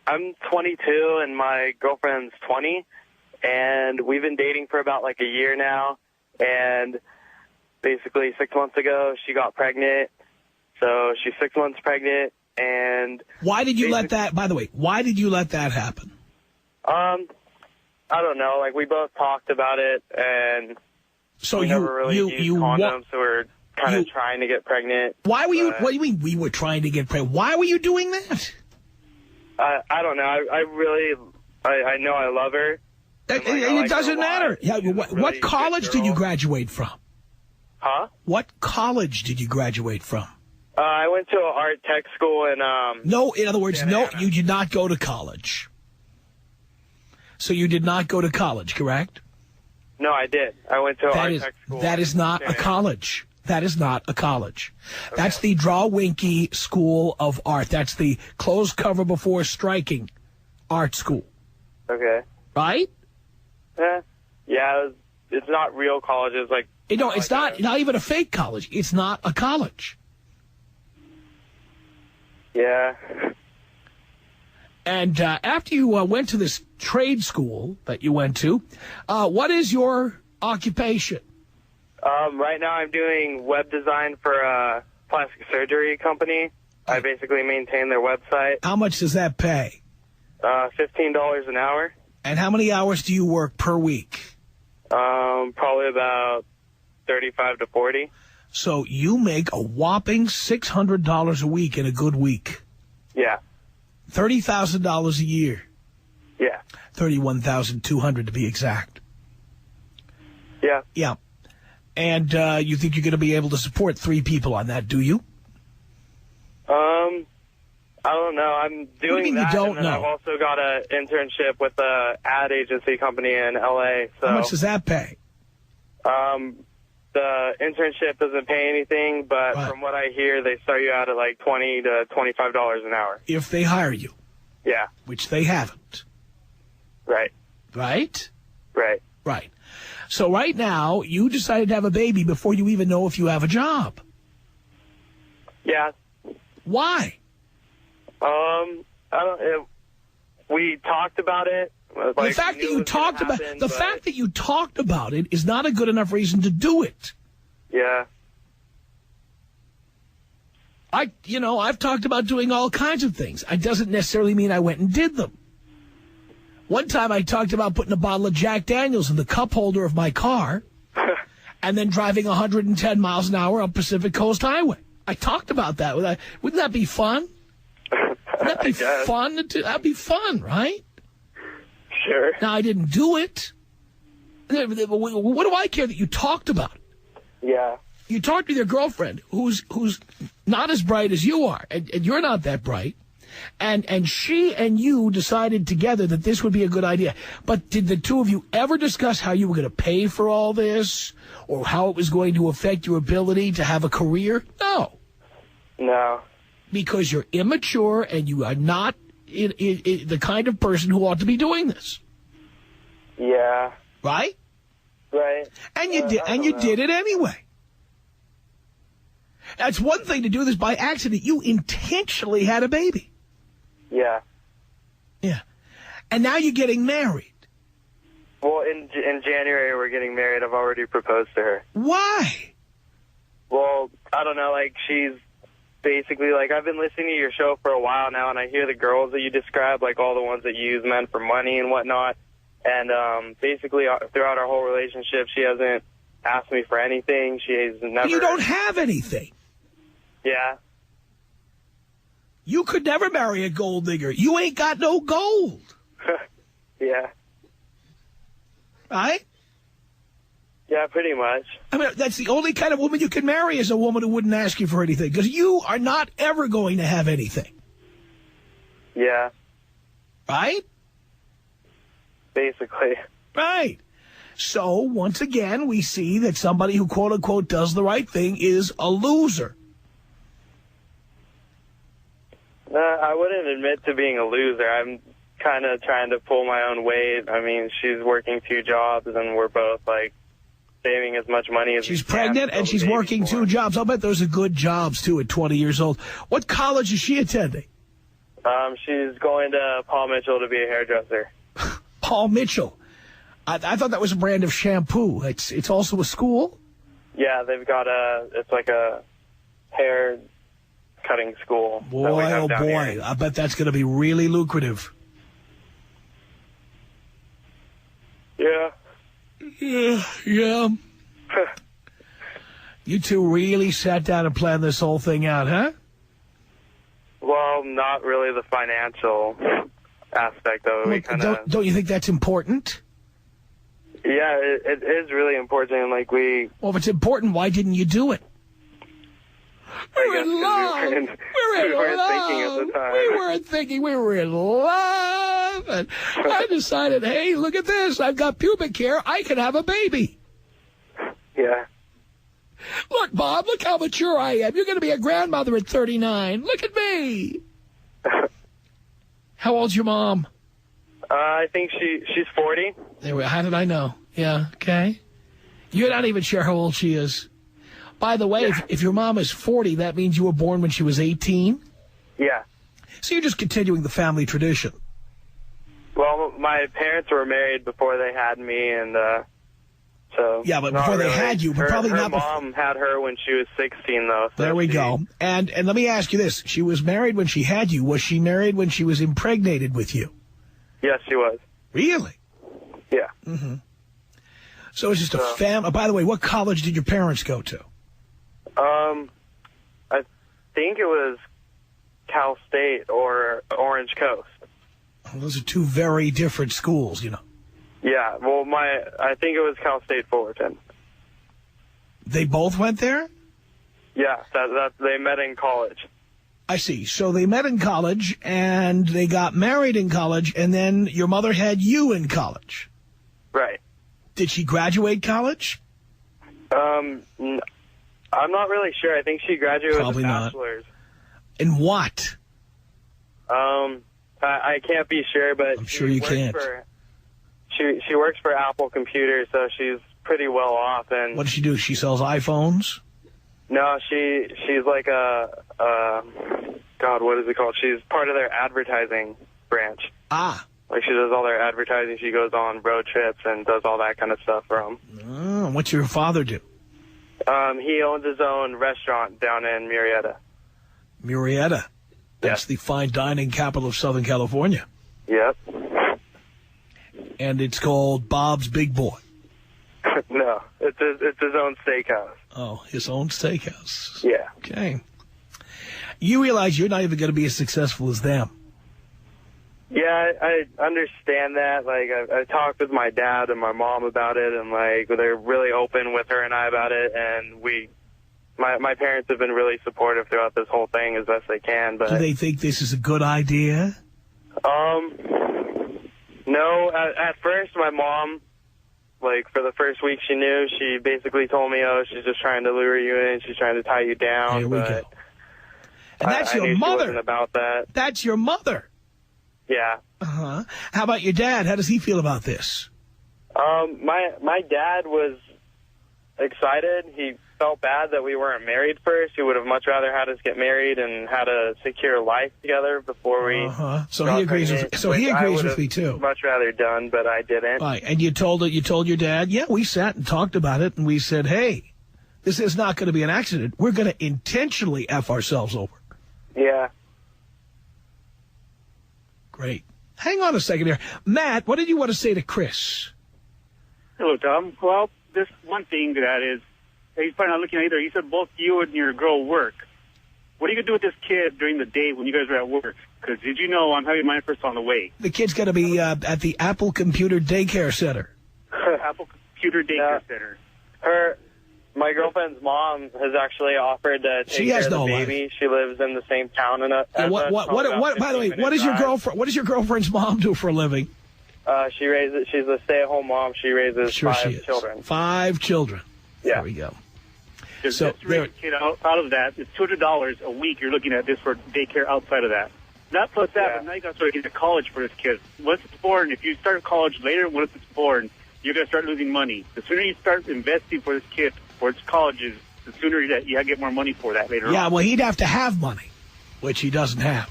I'm 22 and my girlfriend's 20, and we've been dating for about like a year now, and basically 6 months ago she got pregnant, so she's 6 months pregnant, and... Why did you let that, by the way, why did you let that happen? I don't know, like we both talked about it, and so we never really used condoms, so we're kind of trying to get pregnant. Why were you, what do you mean we were trying to get pregnant? Why were you doing that? I don't know. I know I love her. It doesn't matter. Yeah, what college did you graduate from? Huh? What college did you graduate from? I went to an art tech school in... No, in other words, no, you did not go to college. So you did not go to college, correct? No, I did. I went to an art tech school. That is not a college. That is not a college. Okay. That's the Draw-Winky School of Art. That's the closed cover before striking art school. Okay. Right? Yeah, it's not real college. It's like... No, it's not even a fake college. It's not a college. Yeah. And after you went to this trade school that you went to, what is your occupation? Right now I'm doing web design for a plastic surgery company. I basically maintain their website. How much does that pay? $15 an hour. And how many hours do you work per week? Probably about 35 to 40. So you make a whopping $600 a week in a good week. Yeah. $30,000 a year. Yeah. $31,200 to be exact. Yeah. Yeah. And you think you're going to be able to support 3 people on that, do you? I don't know. I'm doing what do you mean that, you don't and then know? I've also got an internship with an ad agency company in L.A. So, how much does that pay? The internship doesn't pay anything, but from what I hear, they start you out at like $20 to $25 an hour. If they hire you. Yeah. Which they haven't. Right. Right? Right. Right. So right now, you decided to have a baby before you even know if you have a job. Yeah. Why? We talked about it. Like, the fact that you talked about it is not a good enough reason to do it. Yeah. I've talked about doing all kinds of things. It doesn't necessarily mean I went and did them. One time I talked about putting a bottle of Jack Daniels in the cup holder of my car and then driving 110 miles an hour on Pacific Coast Highway. I talked about that. Wouldn't that be fun? Wouldn't that be fun? That'd be fun, right? Sure. Now, I didn't do it. What do I care that you talked about it? Yeah. You talked with your girlfriend, who's not as bright as you are, and you're not that bright, and she and you decided together that this would be a good idea. But did the two of you ever discuss how you were going to pay for all this, or how it was going to affect your ability to have a career? No. No. Because you're immature and you are not the kind of person who ought to be doing this. Yeah. Right? Right. And you did it anyway. That's one thing to do this by accident. You intentionally had a baby. Yeah. Yeah. And now you're getting married. Well, in January we're getting married. I've already proposed to her. Why? Well, I don't know. Like, she's basically, like, I've been listening to your show for a while now, and I hear the girls that you describe, like all the ones that use men for money and whatnot. And basically, throughout our whole relationship, she hasn't asked me for anything. She has never... You don't have anything. Yeah. You could never marry a gold digger. You ain't got no gold. Yeah. Right? Yeah, pretty much. I mean, that's the only kind of woman you can marry is a woman who wouldn't ask you for anything, because you are not ever going to have anything. Yeah. Right? Basically. Right. So, once again, we see that somebody who, quote-unquote, does the right thing is a loser. I wouldn't admit to being a loser. I'm kind of trying to pull my own weight. I mean, she's working 2 jobs, and we're both, like, saving as much money as she's pregnant, and she's working 2 jobs. I'll bet those are good jobs, too, at 20 years old. What college is she attending? She's going to Paul Mitchell to be a hairdresser. Paul Mitchell. I thought that was a brand of shampoo. It's also a school? Yeah, they've got it's like a hair cutting school. Boy, oh boy, here. I bet that's going to be really lucrative. Yeah. Yeah. You two really sat down and planned this whole thing out, huh? Well, not really the financial aspect of it. Don't you think that's important? Yeah, it is really important. Like Well, if it's important, why didn't you do it? We were in love. We weren't thinking at the time. We weren't thinking. We were in love. And I decided, hey, look at this. I've got pubic hair. I can have a baby. Yeah. Look, Bob, look how mature I am. You're going to be a grandmother at 39. Look at me. How old's your mom? I think she's 40. How did I know? Yeah, okay. You're not even sure how old she is. By the way, if your mom is 40, that means you were born when she was 18? Yeah. So you're just continuing the family tradition. Well, my parents were married before they had me, and so... Yeah, but before they had you, but probably not... Her mom had her when she was 16, though. So there we go. And let me ask you this. She was married when she had you. Was she married when she was impregnated with you? Yes, she was. Really? Yeah. Mm-hmm. So it's just a family... By the way, what college did your parents go to? I think it was Cal State or Orange Coast. Those are two very different schools, you know. Yeah, well, I think it was Cal State Fullerton. They both went there? Yeah, they met in college. I see. So they met in college, and they got married in college, and then your mother had you in college. Right. Did she graduate college? I'm not really sure. I think she graduated with a bachelor's. In what? I can't be sure, but I'm sure you can't. She works for Apple Computers, so she's pretty well off. And what does she do? She sells iPhones? No, she's like God, what is it called? She's part of their advertising branch. Ah. Like, she does all their advertising. She goes on road trips and does all that kind of stuff for them. Oh, what's your father do? He owns his own restaurant down in Murrieta. Murrieta? That's the fine dining capital of Southern California. Yep. And it's called Bob's Big Boy. No, it's his own steakhouse. Oh, his own steakhouse. Yeah. Okay. You realize you're not even going to be as successful as them. Yeah, I understand that. Like, I talked with my dad and my mom about it, and, like, they're really open with her and I about it, and my parents have been really supportive throughout this whole thing as best they can. But do they think this is a good idea? No. At first, my mom, like, for the first week she knew, she basically told me, oh, she's just trying to lure you in, she's trying to tie you down. Here we go. And that's I your knew mother. She wasn't about that. That's your mother. Yeah. Uh-huh. How about your dad? How does he feel about this? My dad was excited. He felt bad that we weren't married first. He would have much rather had us get married and had a secure life together before we. So he agrees with. So he agrees with me too. Much rather done, but I didn't. Right. And you told your dad? Yeah, we sat and talked about it, and we said, hey, this is not going to be an accident. We're going to intentionally F ourselves over. Yeah. Great. Hang on a second here. Matt, what did you want to say to Chris? Hello, Tom. Well, this one thing that is, he's probably not looking at either. You said both you and your girl work. What are you going to do with this kid during the day when you guys are at work? Because did you know I'm having mine first on the way? The kid's going to be at the Apple Computer Daycare Center. Apple Computer Daycare Center. My girlfriend's mom has actually offered to take care of the baby. She lives in the same town. And by the way, what does your girlfriend's mom do for a living? She's a stay-at-home mom. She raises 5 children. 5 children. Yeah. There we go. So to raise a kid out of that, it's $200 a week you're looking at this for daycare outside of that. Not plus that, but now you got to start getting to college for this kid. Once it's born, if you start college later, once it's born, you're going to start losing money. The sooner you start investing for this kid, for its colleges, the sooner that you get more money for that later on. Yeah, well, he'd have to have money, which he doesn't have.